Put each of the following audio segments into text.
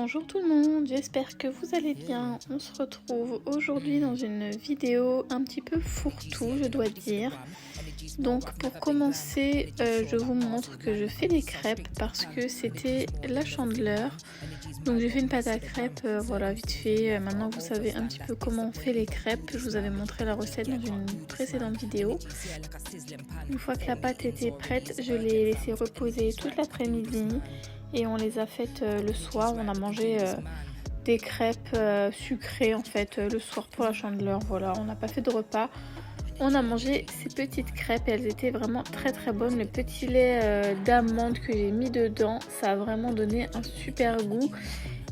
Bonjour tout le monde, j'espère que vous allez bien. On se retrouve aujourd'hui dans une vidéo un petit peu fourre-tout, je dois dire. Donc pour commencer, je vous montre que je fais des crêpes parce que c'était la Chandeleur. Donc j'ai fait une pâte à crêpes, voilà, vite fait. Maintenant vous savez un petit peu comment on fait les crêpes. Je vous avais montré la recette dans une précédente vidéo. Une fois que la pâte était prête, je l'ai laissée reposer toute l'après-midi. Et on les a faites le soir. On a mangé des crêpes sucrées en fait le soir pour la Chandeleur. Voilà, on n'a pas fait de repas. On a mangé ces petites crêpes et elles étaient vraiment très très bonnes. Le petit lait d'amande que j'ai mis dedans, ça a vraiment donné un super goût.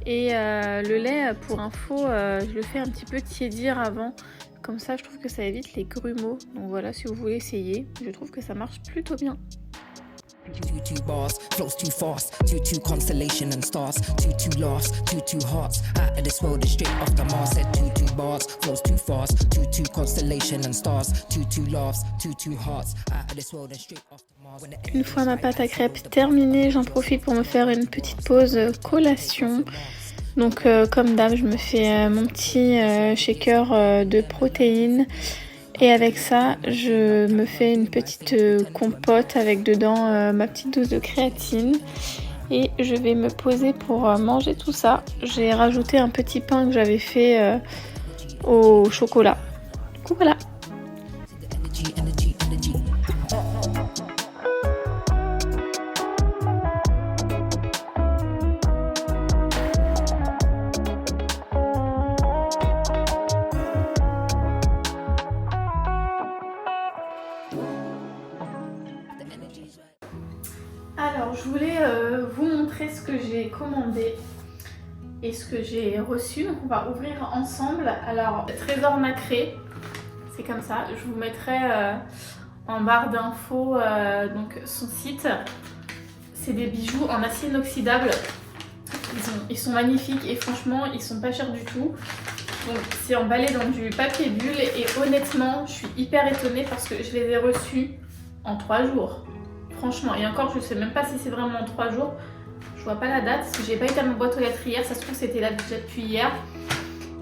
Et le lait, pour info, je le fais un petit peu tiédir avant. Comme ça, je trouve que ça évite les grumeaux. Donc voilà, si vous voulez essayer, je trouve que ça marche plutôt bien. Two bars, flows too fast, two constellation and stars, two laughs, two hearts, out of this world is straight off the Mars. Said two bars, flows too fast, two constellation and stars, two laughs, two hearts, out of this world and straight off the Mars. Une fois ma pâte à crêpes terminée, j'en profite pour me faire une petite pause collation. Donc comme d'hab, je me fais mon petit shaker de protéines. Et avec ça, je me fais une petite compote avec dedans ma petite dose de créatine. Et je vais me poser pour manger tout ça. J'ai rajouté un petit pain que j'avais fait au chocolat. Du coup, voilà. Alors, je voulais vous montrer ce que j'ai commandé et ce que j'ai reçu. Donc, on va ouvrir ensemble. Alors, Trésor Nacré, c'est comme ça. Je vous mettrai en barre d'infos donc son site. C'est des bijoux en acier inoxydable. Ils sont magnifiques et franchement, ils sont pas chers du tout. Donc, c'est emballé dans du papier bulle et honnêtement, je suis hyper étonnée parce que je les ai reçus en 3 jours. Franchement, et encore je ne sais même pas si c'est vraiment en 3 jours. Je vois pas la date parce que j'ai pas été à ma boîte aux lettres hier. Ça se trouve c'était là déjà depuis hier.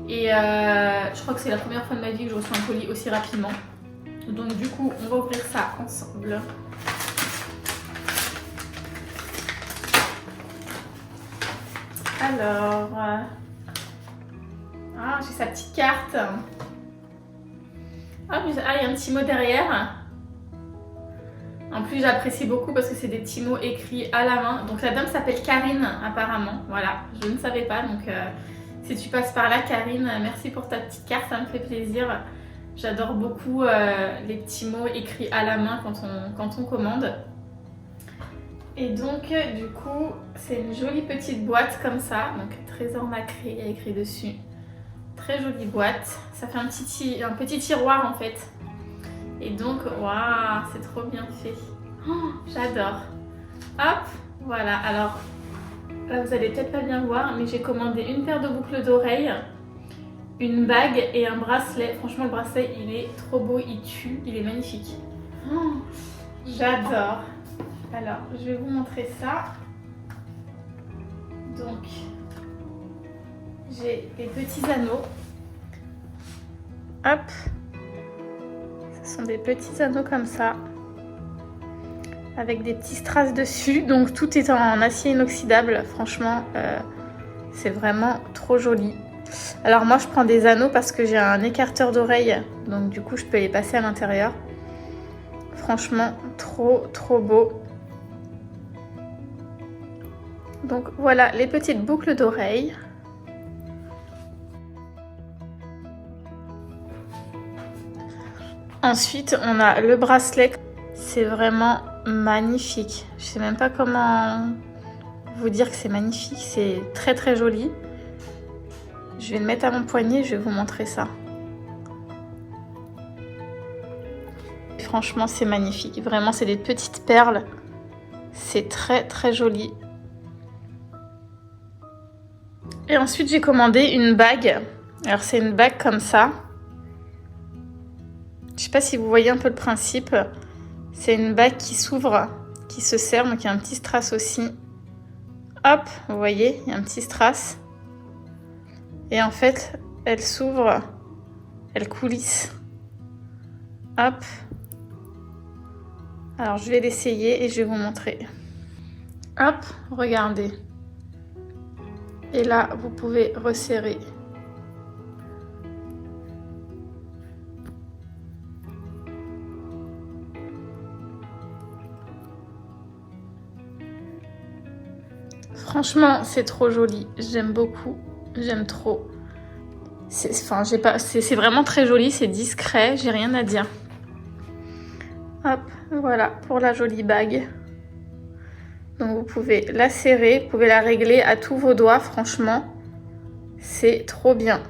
Et je crois que c'est la première fois de ma vie que je reçois un colis aussi rapidement. Donc du coup, on va ouvrir ça ensemble. Alors, j'ai sa petite carte. Ah, il y a un petit mot derrière. En plus, j'apprécie beaucoup parce que c'est des petits mots écrits à la main. Donc la dame s'appelle Karine apparemment. Voilà, je ne savais pas. Donc si tu passes par là, Karine, merci pour ta petite carte, ça me fait plaisir. J'adore beaucoup les petits mots écrits à la main quand on commande. Et donc du coup, c'est une jolie petite boîte comme ça. Donc Trésor Nacré, il y a écrit dessus. Très jolie boîte. Ça fait un petit tiroir en fait. Et donc, waouh, c'est trop bien fait. Oh, j'adore. Hop, voilà. Alors, là, vous allez peut-être pas bien voir, mais j'ai commandé une paire de boucles d'oreilles, une bague et un bracelet. Franchement, le bracelet, il est trop beau, il tue, il est magnifique. Oh, j'adore. Alors, je vais vous montrer ça. Donc, j'ai des petits anneaux. Hop. Ce sont des petits anneaux comme ça, avec des petits strass dessus. Donc tout est en acier inoxydable. Franchement, c'est vraiment trop joli. Alors moi, je prends des anneaux parce que j'ai un écarteur d'oreille. Donc du coup, je peux les passer à l'intérieur. Franchement, trop trop beau. Donc voilà les petites boucles d'oreilles. Ensuite, on a le bracelet. C'est vraiment magnifique. Je sais même pas comment vous dire que c'est magnifique. C'est très très joli. Je vais le mettre à mon poignet. Je vais vous montrer ça. Franchement, c'est magnifique. Vraiment, c'est des petites perles. C'est très très joli. Et ensuite, j'ai commandé une bague. Alors, c'est une bague comme ça. Je sais pas si vous voyez un peu le principe. C'est une bague qui s'ouvre, qui se serre, donc il y a un petit strass aussi. hop, vous voyez, il y a un petit strass. Et en fait, elle s'ouvre, elle coulisse. Hop. Alors, je vais l'essayer et je vais vous montrer. Hop, regardez. Et là, vous pouvez resserrer. Franchement, c'est trop joli. J'aime beaucoup. J'aime trop. C'est vraiment très joli. C'est discret. J'ai rien à dire. Hop, voilà pour la jolie bague. Donc vous pouvez la serrer. Vous pouvez la régler à tous vos doigts. Franchement, c'est trop bien.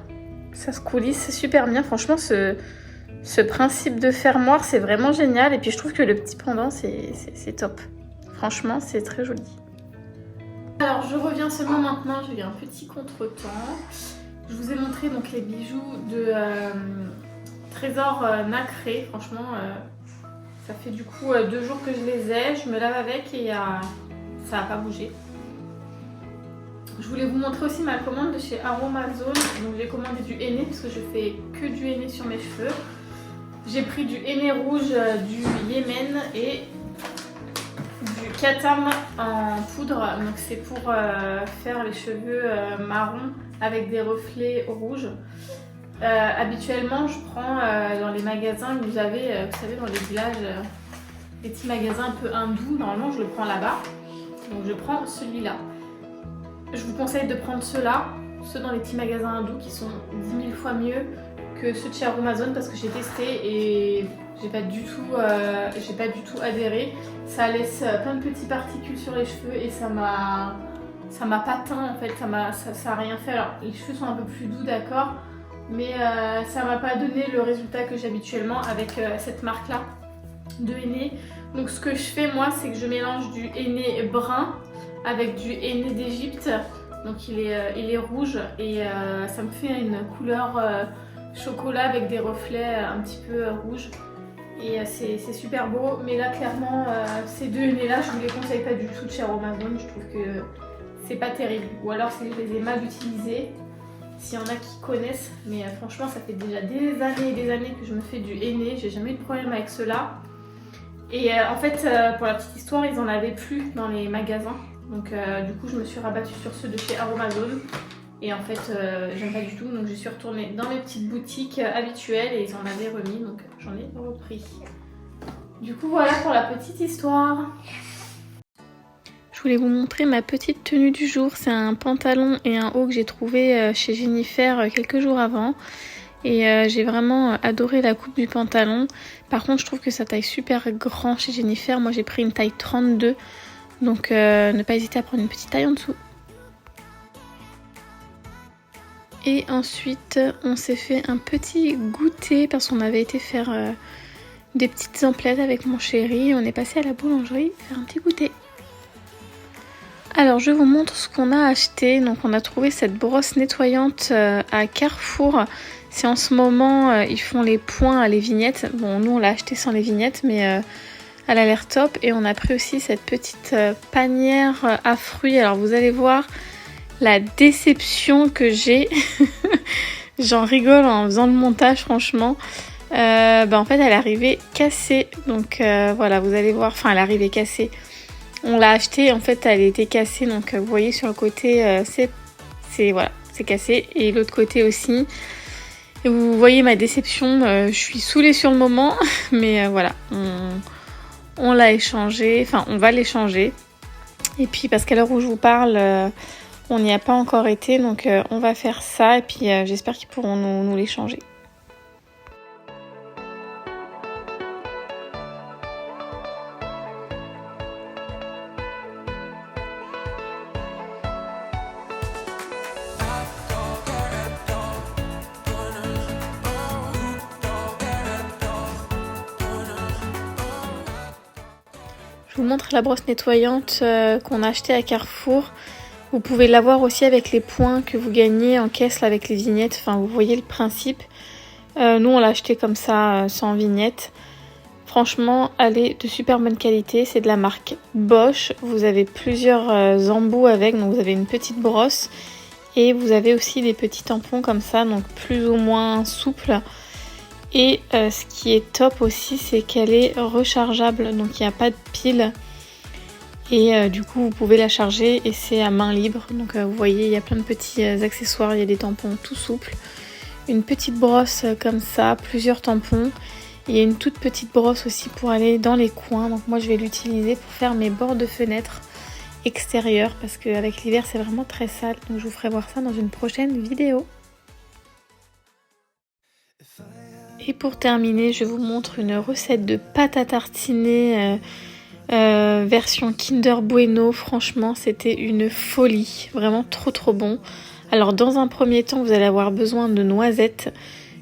Ça se coulisse super bien. Franchement, ce principe de fermoir, c'est vraiment génial. Et puis je trouve que le petit pendant, c'est top. Franchement, c'est très joli. Alors je reviens seulement maintenant, j'ai eu un petit contretemps. Je vous ai montré donc les bijoux de Trésor nacré. Franchement, ça fait du coup 2 jours que je les ai. Je me lave avec et ça n'a pas bougé. Je voulais vous montrer aussi ma commande de chez Aromazone. Donc j'ai commandé du henné parce que je fais que du henné sur mes cheveux. J'ai pris du henné rouge du Yémen et du katam en poudre. Donc c'est pour faire les cheveux marrons avec des reflets rouges. Habituellement je prends dans les magasins que vous avez, vous savez, dans les villages, les petits magasins un peu hindous. Normalement je le prends là-bas. Donc je prends celui-là. Je vous conseille de prendre ceux-là, ceux dans les petits magasins hindous qui sont 10 000 fois mieux que ceux de chez Aromazone parce que j'ai testé et j'ai pas du tout adhéré. Ça laisse plein de petites particules sur les cheveux et ça m'a pas teint en fait, ça a rien fait. Alors les cheveux sont un peu plus doux, d'accord, mais ça m'a pas donné le résultat que j'ai habituellement avec cette marque là de henné. Donc ce que je fais moi, c'est que je mélange du henné brun avec du henné d'Égypte. Donc il est rouge et ça me fait une couleur chocolat avec des reflets un petit peu rouges. Et c'est super beau. Mais là clairement ces deux henné là, je ne vous les conseille pas du tout de chez Aromazone. Je trouve que c'est pas terrible. Ou alors c'est que je les ai mal utilisés. S'il y en a qui connaissent. Mais franchement ça fait déjà des années et des années que je me fais du henné. J'ai jamais eu de problème avec ceux-là. Et en fait pour la petite histoire, ils en avaient plus dans les magasins. Donc du coup je me suis rabattue sur ceux de chez Aromazone. Et en fait j'aime pas du tout. Donc je suis retournée dans mes petites boutiques habituelles et ils en avaient remis. Donc j'en ai repris. Du coup voilà pour la petite histoire. Je voulais vous montrer ma petite tenue du jour. C'est un pantalon et un haut que j'ai trouvé chez Jennifer quelques jours avant. Et j'ai vraiment adoré la coupe du pantalon. Par contre je trouve que sa taille super grand chez Jennifer. Moi j'ai pris une taille 32. Donc ne pas hésiter à prendre une petite taille en dessous. Et ensuite on s'est fait un petit goûter parce qu'on avait été faire des petites emplettes avec mon chéri. On est passé à la boulangerie faire un petit goûter. Alors je vous montre ce qu'on a acheté. Donc on a trouvé cette brosse nettoyante à Carrefour. C'est en ce moment ils font les points, les vignettes. Bon nous on l'a acheté sans les vignettes mais elle a l'air top. Et on a pris aussi cette petite panière à fruits. Alors vous allez voir la déception que j'ai. J'en rigole en faisant le montage franchement. En fait elle est arrivée cassée. Donc voilà vous allez voir. Enfin elle est arrivée cassée. On l'a achetée, en fait elle était cassée, donc vous voyez sur le côté c'est cassé et l'autre côté aussi. Et vous voyez ma déception, je suis saoulée sur le moment, mais voilà, on l'a échangé, enfin on va l'échanger. Et puis parce qu'à l'heure où je vous parle, on n'y a pas encore été, donc on va faire ça et puis j'espère qu'ils pourront nous l'échanger. Je vous montre la brosse nettoyante qu'on a achetée à Carrefour. Vous pouvez l'avoir aussi avec les points que vous gagnez en caisse là, avec les vignettes. Enfin, vous voyez le principe. Nous, on l'a acheté comme ça, sans vignette. Franchement, elle est de super bonne qualité. C'est de la marque Bosch. Vous avez plusieurs embouts avec, donc vous avez une petite brosse. Et vous avez aussi des petits tampons comme ça, donc plus ou moins souples. Et ce qui est top aussi, c'est qu'elle est rechargeable, donc il n'y a pas de pile. Et du coup, vous pouvez la charger et c'est à main libre. Donc vous voyez, il y a plein de petits accessoires, il y a des tampons tout souples. Une petite brosse comme ça, plusieurs tampons. Il y a une toute petite brosse aussi pour aller dans les coins. Donc moi, je vais l'utiliser pour faire mes bords de fenêtre extérieur parce qu'avec l'hiver c'est vraiment très sale, donc je vous ferai voir ça dans une prochaine vidéo. Et pour terminer, je vous montre une recette de pâte à tartiner version Kinder Bueno. Franchement, c'était une folie, vraiment trop bon. Alors dans un premier temps, vous allez avoir besoin de noisettes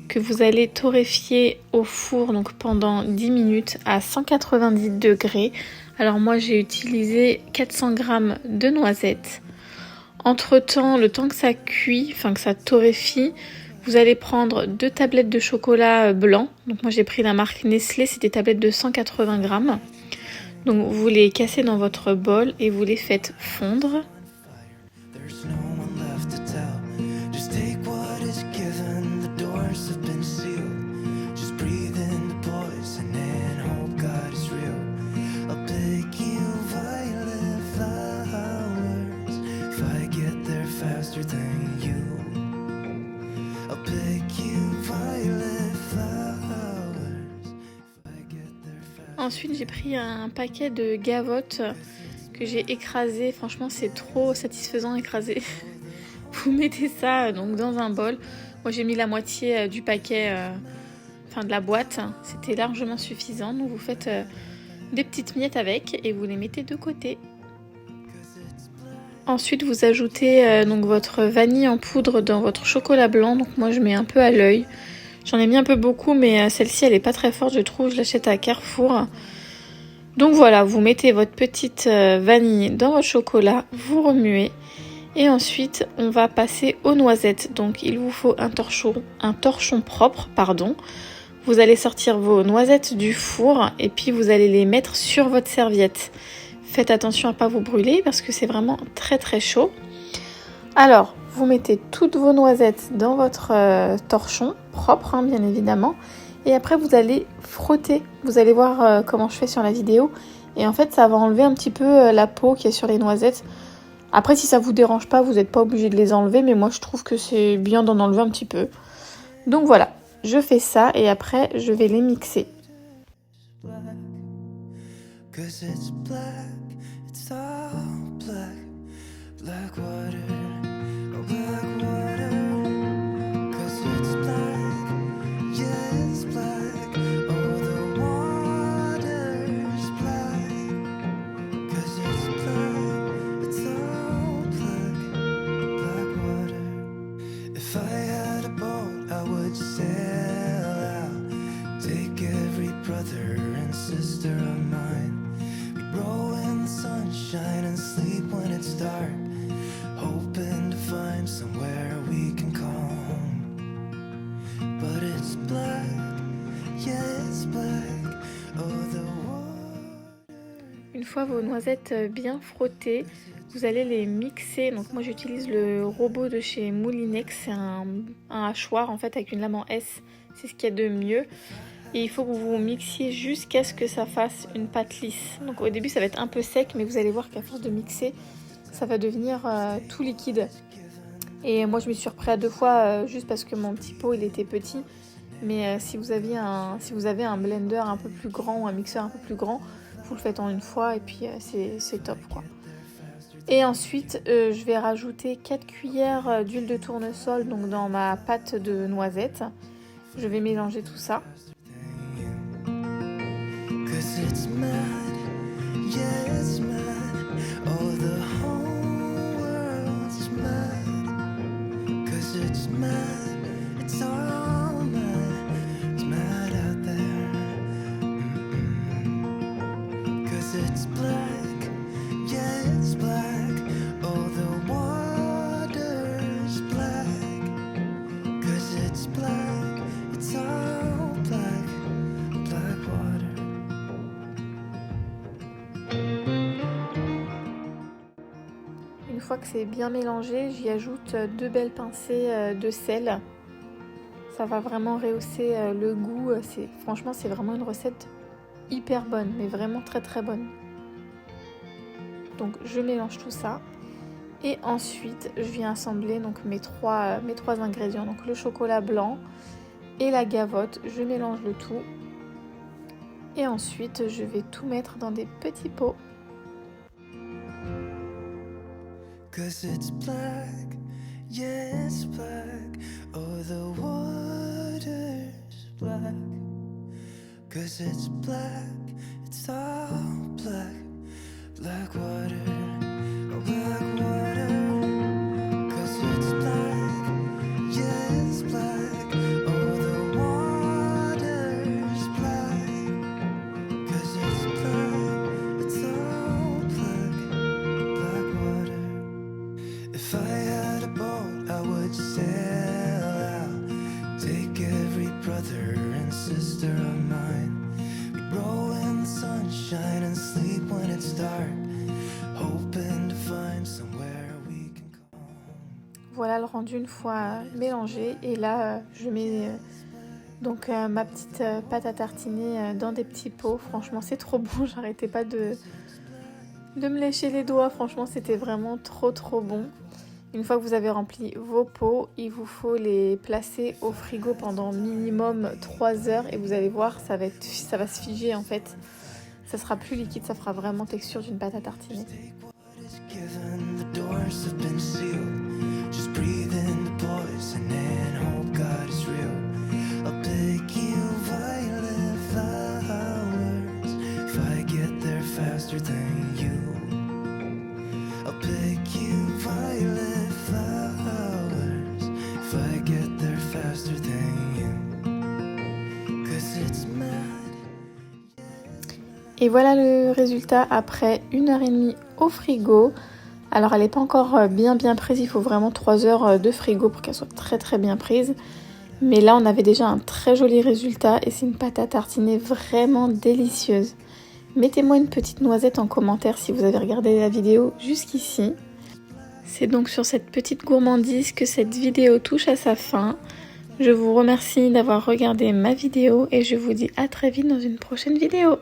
que vous allez torréfier au four donc pendant 10 minutes à 190 degrés. Alors moi j'ai utilisé 400 g de noisettes. Entre temps, le temps que ça cuit, enfin que ça torréfie, vous allez prendre 2 tablettes de chocolat blanc. Donc moi j'ai pris la marque Nestlé, c'est des tablettes de 180 g. Donc vous les cassez dans votre bol et vous les faites fondre. Ensuite, j'ai pris un paquet de gavottes que j'ai écrasé. Franchement, c'est trop satisfaisant écrasé. Vous mettez ça donc dans un bol. Moi, j'ai mis la moitié du paquet, de la boîte. C'était largement suffisant. Donc, vous faites des petites miettes avec et vous les mettez de côté. Ensuite, vous ajoutez donc votre vanille en poudre dans votre chocolat blanc. Donc, moi, je mets un peu à l'œil. J'en ai mis un peu beaucoup, mais celle-ci, elle est pas très forte, je trouve. Je l'achète à Carrefour. Donc voilà, vous mettez votre petite vanille dans votre chocolat, vous remuez. Et ensuite, on va passer aux noisettes. Donc, il vous faut un torchon propre, pardon. Vous allez sortir vos noisettes du four et puis vous allez les mettre sur votre serviette. Faites attention à pas vous brûler parce que c'est vraiment très chaud. Alors, vous mettez toutes vos noisettes dans votre torchon, propre bien évidemment. Et après, vous allez frotter. Vous allez voir comment je fais sur la vidéo. Et en fait, ça va enlever un petit peu la peau qu'il y a sur les noisettes. Après, si ça vous dérange pas, vous n'êtes pas obligé de les enlever. Mais moi, je trouve que c'est bien d'en enlever un petit peu. Donc voilà, je fais ça et après, je vais les mixer. Une fois vos noisettes bien frottées, vous allez les mixer. Donc moi j'utilise le robot de chez Moulinex, c'est un hachoir en fait avec une lame en S, c'est ce qu'il y a de mieux. Et il faut que vous mixiez jusqu'à ce que ça fasse une pâte lisse. Donc au début ça va être un peu sec, mais vous allez voir qu'à force de mixer, ça va devenir tout liquide. Et moi je me suis repris à 2 fois juste parce que mon petit pot il était petit. Mais si vous avez un blender un peu plus grand ou un mixeur un peu plus grand, vous le faites en une fois et puis c'est top quoi. Et ensuite je vais rajouter 4 cuillères d'huile de tournesol donc dans ma pâte de noisettes. Je vais mélanger tout ça. fois que c'est bien mélangé, j'y ajoute 2 belles pincées de sel. Ça va vraiment rehausser le goût. Franchement, c'est vraiment une recette hyper bonne, mais vraiment très très bonne. Donc je mélange tout ça. Et ensuite, je viens assembler donc mes trois ingrédients. Donc le chocolat blanc et la gavotte. Je mélange le tout. Et ensuite, je vais tout mettre dans des petits pots. Cause it's black, yeah it's black. Oh the water's black. Cause it's black, it's all black. Black water, oh black water. Cause it's black, yeah it's black. Oh the water's black. Cause it's black, it's all black. Black water. If I had a boat, I would sail out. Take every brother and sister of mine. We'd roll in the sunshine and sleep when it's dark. Hoping to find somewhere we can come. Voilà le rendu une fois mélangé. Et là, je mets donc ma petite pâte à tartiner dans des petits pots. Franchement, c'est trop bon. J'arrêtais pas de me lécher les doigts. Franchement, c'était vraiment trop bon. Une fois que vous avez rempli vos pots, il vous faut les placer au frigo pendant minimum 3 heures. Et vous allez voir, ça va se figer en fait. Ça sera plus liquide, ça fera vraiment texture d'une pâte à tartiner. Et voilà le résultat après 1h30 au frigo. Alors elle n'est pas encore bien prise, il faut vraiment 3 heures de frigo pour qu'elle soit très bien prise. Mais là on avait déjà un très joli résultat et c'est une pâte à tartiner vraiment délicieuse. Mettez-moi une petite noisette en commentaire si vous avez regardé la vidéo jusqu'ici. C'est donc sur cette petite gourmandise que cette vidéo touche à sa fin. Je vous remercie d'avoir regardé ma vidéo et je vous dis à très vite dans une prochaine vidéo.